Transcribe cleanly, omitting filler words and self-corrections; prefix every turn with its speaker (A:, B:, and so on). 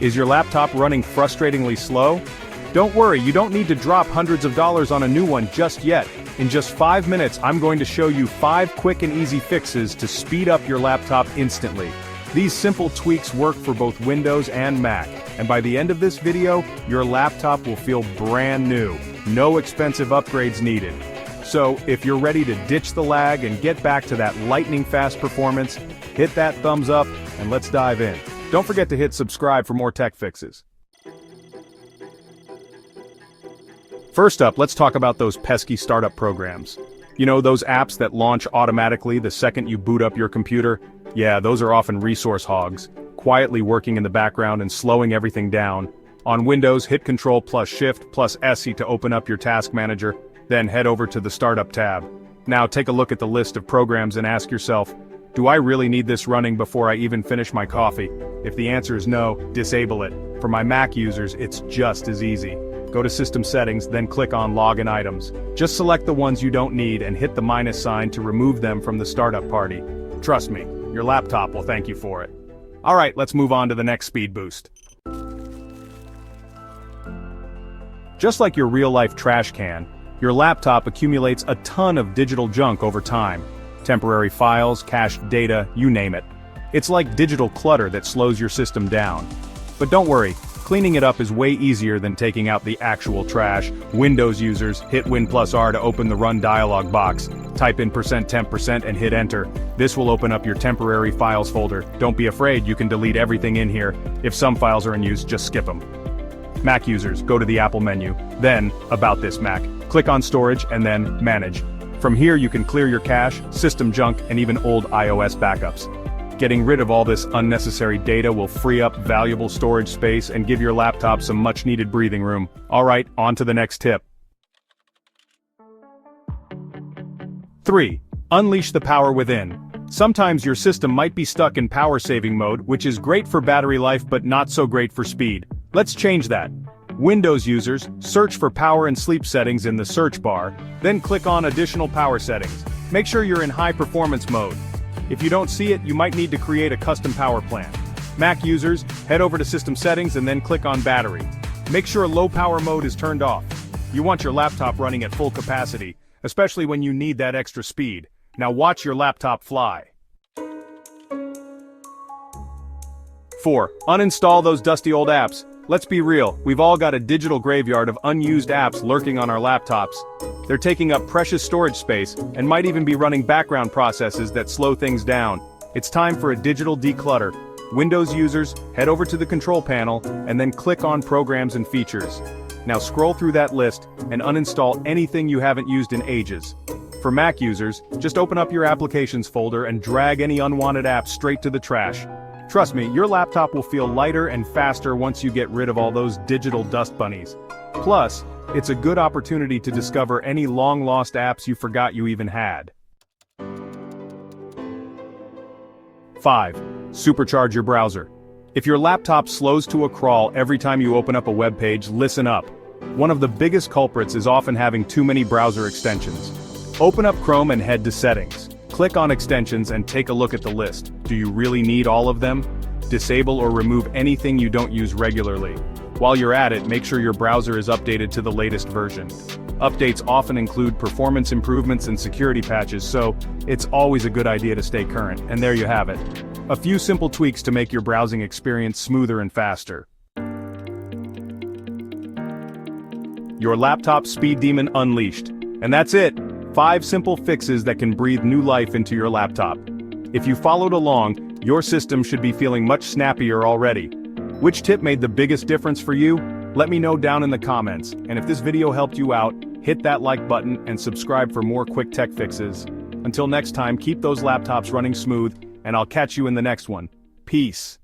A: Is your laptop running frustratingly slow? Don't worry, you don't need to drop hundreds of dollars on a new one just yet. In just 5 minutes, I'm going to show you 5 quick and easy fixes to speed up your laptop instantly. These simple tweaks work for both Windows and Mac, and by the end of this video, your laptop will feel brand new. No expensive upgrades needed. So, if you're ready to ditch the lag and get back to that lightning-fast performance, hit that thumbs up, and let's dive in. Don't forget to hit subscribe for more tech fixes. First up, let's talk about those pesky startup programs. You know, those apps that launch automatically the second you boot up your computer? Yeah, those are often resource hogs, quietly working in the background and slowing everything down. On Windows, hit Ctrl plus Shift plus SE to open up your task manager, then head over to the Startup tab. Now take a look at the list of programs and ask yourself, do I really need this running before I even finish my coffee? If the answer is no, disable it. For my Mac users, it's just as easy. Go to System Settings, then click on Login Items. Just select the ones you don't need and hit the minus sign to remove them from the startup party. Trust me, your laptop will thank you for it. Alright, let's move on to the next speed boost. Just like your real-life trash can, your laptop accumulates a ton of digital junk over time. Temporary files, cached data, you name it. It's like digital clutter that slows your system down. But don't worry, cleaning it up is way easier than taking out the actual trash. Windows users, hit Win plus R to open the Run dialog box. Type in %temp% and hit enter. This will open up your temporary files folder. Don't be afraid, you can delete everything in here. If some files are in use, just skip them. Mac users, go to the Apple menu, then About This Mac. Click on Storage and then Manage. From here you can clear your cache, system junk, and even old iOS backups. Getting rid of all this unnecessary data will free up valuable storage space and give your laptop some much-needed breathing room. Alright, on to the next tip. 3. Unleash the power within. Sometimes your system might be stuck in power-saving mode, which is great for battery life but not so great for speed. Let's change that. Windows users, search for power and sleep settings in the search bar, then click on Additional Power Settings. Make sure you're in high performance mode. If you don't see it, you might need to create a custom power plan. Mac users, head over to System Settings and then click on Battery. Make sure low power mode is turned off. You want your laptop running at full capacity, especially when you need that extra speed. Now watch your laptop fly. 4. Uninstall those dusty old apps. Let's be real, we've all got a digital graveyard of unused apps lurking on our laptops. They're taking up precious storage space, and might even be running background processes that slow things down. It's time for a digital declutter. Windows users, head over to the control panel, and then click on Programs and Features. Now scroll through that list, and uninstall anything you haven't used in ages. For Mac users, just open up your Applications folder and drag any unwanted apps straight to the trash. Trust me, your laptop will feel lighter and faster once you get rid of all those digital dust bunnies. Plus, it's a good opportunity to discover any long-lost apps you forgot you even had. 5. Supercharge your browser. If your laptop slows to a crawl every time you open up a web page, listen up. One of the biggest culprits is often having too many browser extensions. Open up Chrome and head to Settings. Click on Extensions and take a look at the list. Do you really need all of them? Disable or remove anything you don't use regularly. While you're at it, make sure your browser is updated to the latest version. Updates often include performance improvements and security patches, so it's always a good idea to stay current, and there you have it. A few simple tweaks to make your browsing experience smoother and faster. Your laptop speed demon unleashed. And that's it. 5 simple fixes that can breathe new life into your laptop. If you followed along, your system should be feeling much snappier already. Which tip made the biggest difference for you? Let me know down in the comments, and if this video helped you out, hit that like button and subscribe for more quick tech fixes. Until next time, keep those laptops running smooth, and I'll catch you in the next one. Peace.